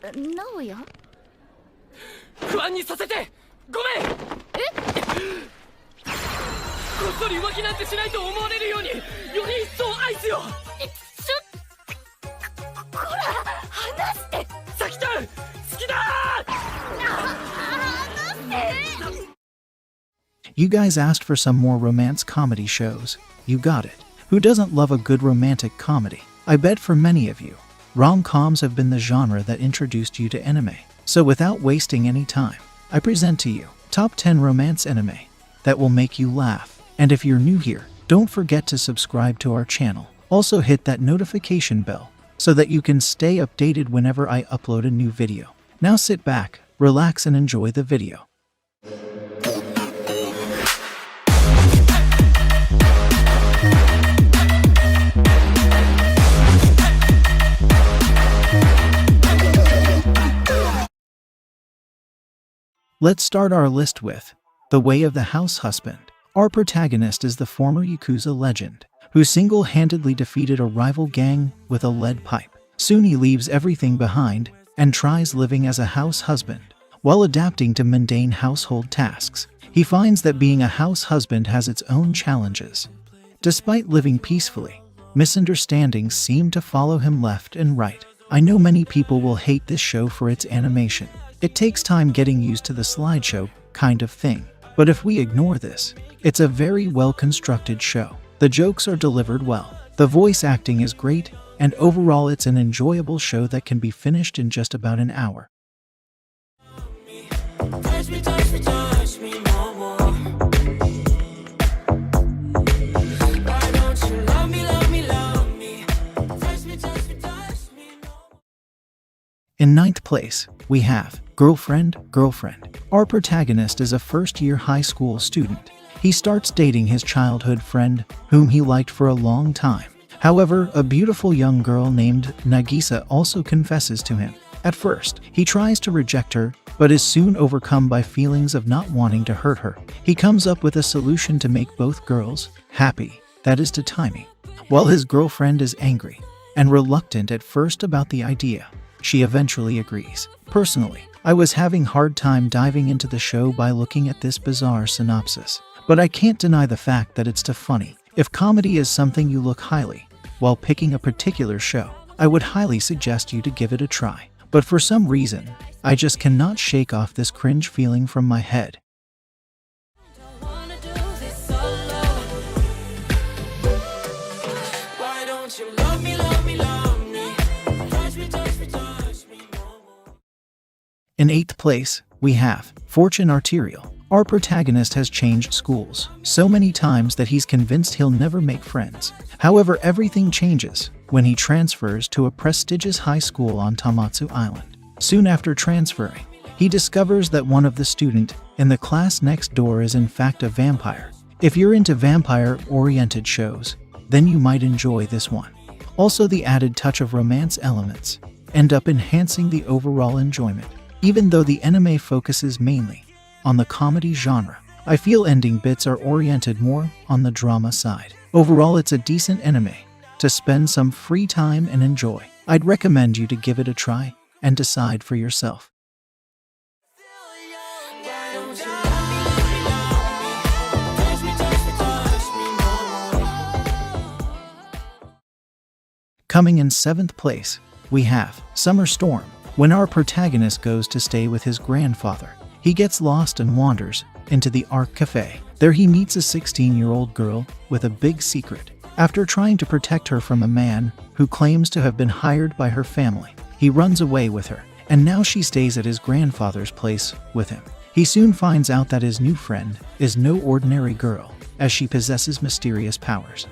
なおや不安にさせてごめん。こっそり浮気なんてしないと思われるようにより一層愛すよ。こら離して。サキちゃん好きだ離して。 You guys asked for some more romance comedy shows. You got it. Who doesn't love a good romantic comedy? I bet for many of you, rom-coms have been the genre that introduced you to anime. So without wasting any time, I present to you top 10 romance anime that will make you laugh. And if you're new here, don't forget to subscribe to our channel. Also hit that notification bell so that you can stay updated whenever I upload a new video. Now sit back, relax and enjoy the video. Let's start our list with The Way of the House Husband. Our protagonist is the former Yakuza legend, who single-handedly defeated a rival gang with a lead pipe. Soon he leaves everything behind and tries living as a house husband. While adapting to mundane household tasks, he finds that being a house husband has its own challenges. Despite living peacefully, misunderstandings seem to follow him left and right. I know many people will hate this show for its animation. It takes time getting used to the slideshow kind of thing. But if we ignore this, it's a very well-constructed show. The jokes are delivered well, the voice acting is great, and overall it's an enjoyable show that can be finished in just about an hour. In ninth place, we have Girlfriend. Our protagonist is a first-year high school student. He starts dating his childhood friend, whom he liked for a long time. However, a beautiful young girl named Nagisa also confesses to him. At first, he tries to reject her, but is soon overcome by feelings of not wanting to hurt her. He comes up with a solution to make both girls happy, that is to timing. While his girlfriend is angry and reluctant at first about the idea, she eventually agrees. Personally, I was having a hard time diving into the show by looking at this bizarre synopsis. But I can't deny the fact that it's too funny. If comedy is something you look highly while picking a particular show, I would highly suggest you to give it a try. But for some reason, I just cannot shake off this cringe feeling from my head. In eighth place, we have Fortune Arterial. Our protagonist has changed schools so many times that he's convinced he'll never make friends. However, everything changes when he transfers to a prestigious high school on Tamatsu Island. Soon after transferring, he discovers that one of the students in the class next door is in fact a vampire. If you're into vampire-oriented shows, then you might enjoy this one. Also, the added touch of romance elements end up enhancing the overall enjoyment. Even though the anime focuses mainly on the comedy genre, I feel ending bits are oriented more on the drama side. Overall, it's a decent anime to spend some free time and enjoy. I'd recommend you to give it a try and decide for yourself. Coming in seventh place, we have Summer Storm. When our protagonist goes to stay with his grandfather, he gets lost and wanders into the Art Cafe. There he meets a 16-year-old girl with a big secret. After trying to protect her from a man who claims to have been hired by her family, he runs away with her, and now she stays at his grandfather's place with him. He soon finds out that his new friend is no ordinary girl, as she possesses mysterious powers.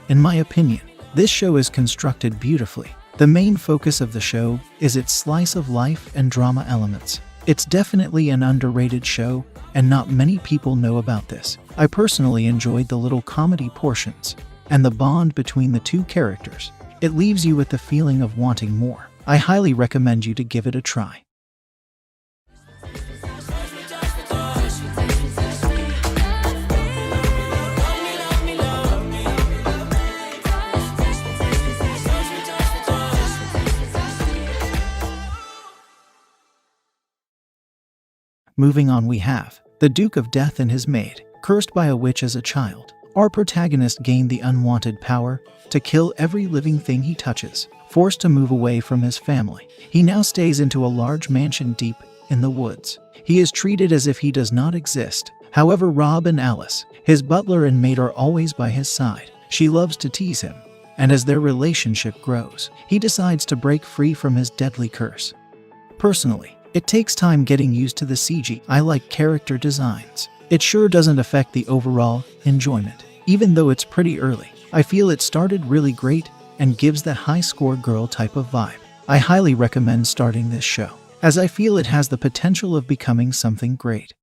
In my opinion, this show is constructed beautifully. The main focus of the show is its slice of life and drama elements. It's definitely an underrated show, and not many people know about this. I personally enjoyed the little comedy portions and the bond between the two characters. It leaves you with the feeling of wanting more. I highly recommend you to give it a try. Moving on, we have the Duke of Death and his maid. Cursed by a witch as a child, our protagonist gained the unwanted power to kill every living thing he touches. Forced to move away from his family, he now stays into a large mansion deep in the woods. He is treated as if he does not exist. However, Rob and Alice, his butler and maid, are always by his side. She loves to tease him, and as their relationship grows, he decides to break free from his deadly curse. Personally, it takes time getting used to the CGI-like character designs. It sure doesn't affect the overall enjoyment. Even though it's pretty early, I feel it started really great and gives that high score girl type of vibe. I highly recommend starting this show, as I feel it has the potential of becoming something great.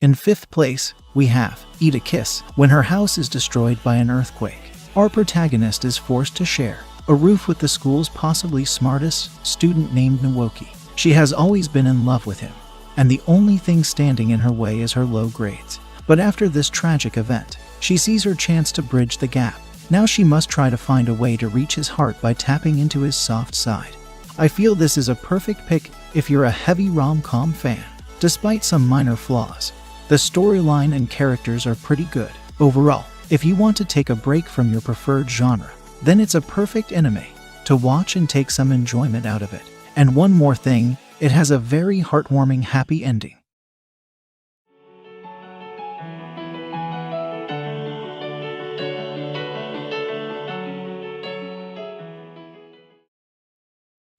In fifth place, we have Eat a Kiss. When her house is destroyed by an earthquake, our protagonist is forced to share a roof with the school's possibly smartest student named Nawoki. She has always been in love with him, and the only thing standing in her way is her low grades. But after this tragic event, she sees her chance to bridge the gap. Now she must try to find a way to reach his heart by tapping into his soft side. I feel this is a perfect pick if you're a heavy rom-com fan. Despite some minor flaws, the storyline and characters are pretty good. Overall, if you want to take a break from your preferred genre, then it's a perfect anime to watch and take some enjoyment out of it. And one more thing, it has a very heartwarming happy ending.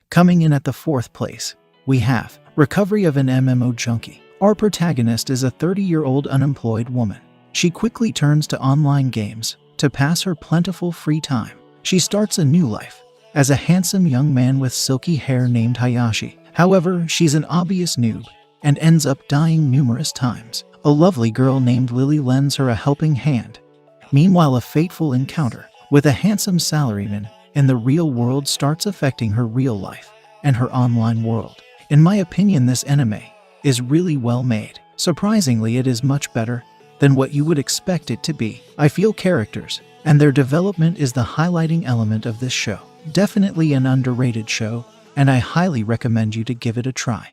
Coming in at the fourth place, we have Recovery of an MMO Junkie. Our protagonist is a 30-year-old unemployed woman. She quickly turns to online games to pass her plentiful free time. She starts a new life as a handsome young man with silky hair named Hayashi. However, she's an obvious noob and ends up dying numerous times. A lovely girl named Lily lends her a helping hand. Meanwhile, a fateful encounter with a handsome salaryman in the real world starts affecting her real life and her online world. In my opinion, this anime is really well made. Surprisingly, it is much better than what you would expect it to be. I feel characters and their development is the highlighting element of this show. Definitely an underrated show, and I highly recommend you to give it a try.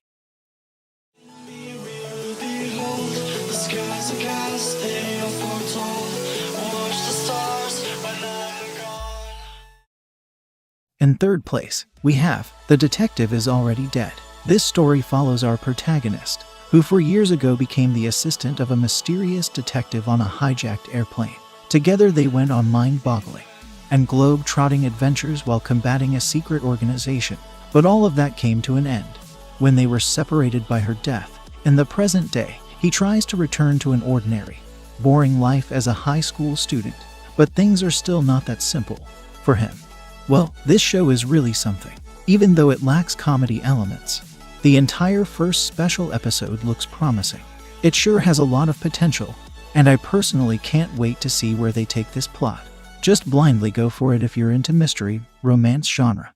In third place, we have The Detective is Already Dead. This story follows our protagonist, who 4 years ago became the assistant of a mysterious detective on a hijacked airplane. Together they went on mind-boggling and globe-trotting adventures while combating a secret organization. But all of that came to an end when they were separated by her death. In the present day, he tries to return to an ordinary, boring life as a high school student, but things are still not that simple for him. Well, this show is really something. Even though it lacks comedy elements, the entire first special episode looks promising. It sure has a lot of potential, and I personally can't wait to see where they take this plot. Just blindly go for it if you're into mystery, romance genre.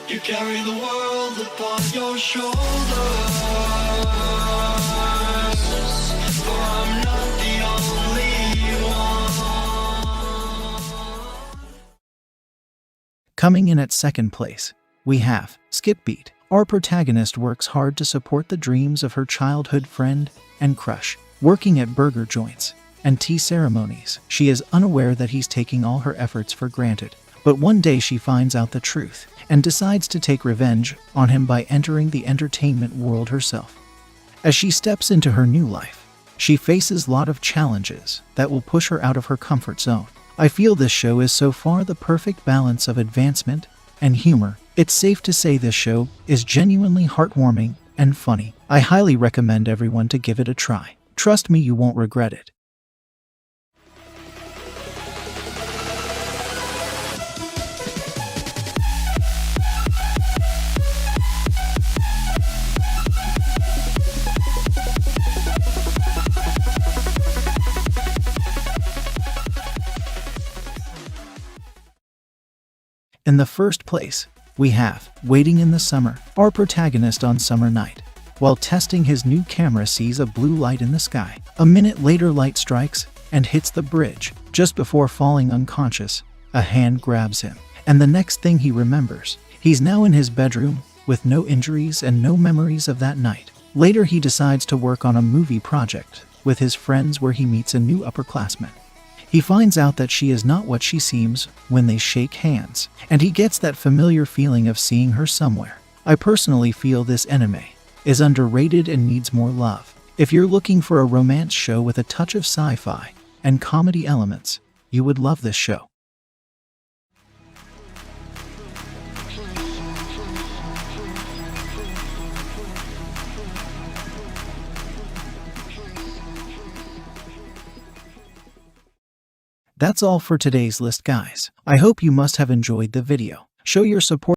You carry the world upon your shoulders, for I'm not the only one. Coming in at second place, we have Skip Beat. Our protagonist works hard to support the dreams of her childhood friend and crush. Working at burger joints and tea ceremonies, she is unaware that he's taking all her efforts for granted. But one day she finds out the truth and decides to take revenge on him by entering the entertainment world herself. As she steps into her new life, she faces a lot of challenges that will push her out of her comfort zone. I feel this show is so far the perfect balance of advancement and humor. It's safe to say this show is genuinely heartwarming and funny. I highly recommend everyone to give it a try. Trust me, you won't regret it. In the first place, We have Waiting in the Summer. Our protagonist on summer night, while testing his new camera, sees a blue light in the sky. A minute later, light strikes and hits the bridge. Just before falling unconscious, a hand grabs him, and the next thing he remembers, he's now in his bedroom with no injuries and no memories of that night. Later, he decides to work on a movie project with his friends where he meets a new upperclassman. He finds out that she is not what she seems when they shake hands, and he gets that familiar feeling of seeing her somewhere. I personally feel this anime is underrated and needs more love. If you're looking for a romance show with a touch of sci-fi and comedy elements, you would love this show. That's all for today's list, guys. I hope you must have enjoyed the video. Show your support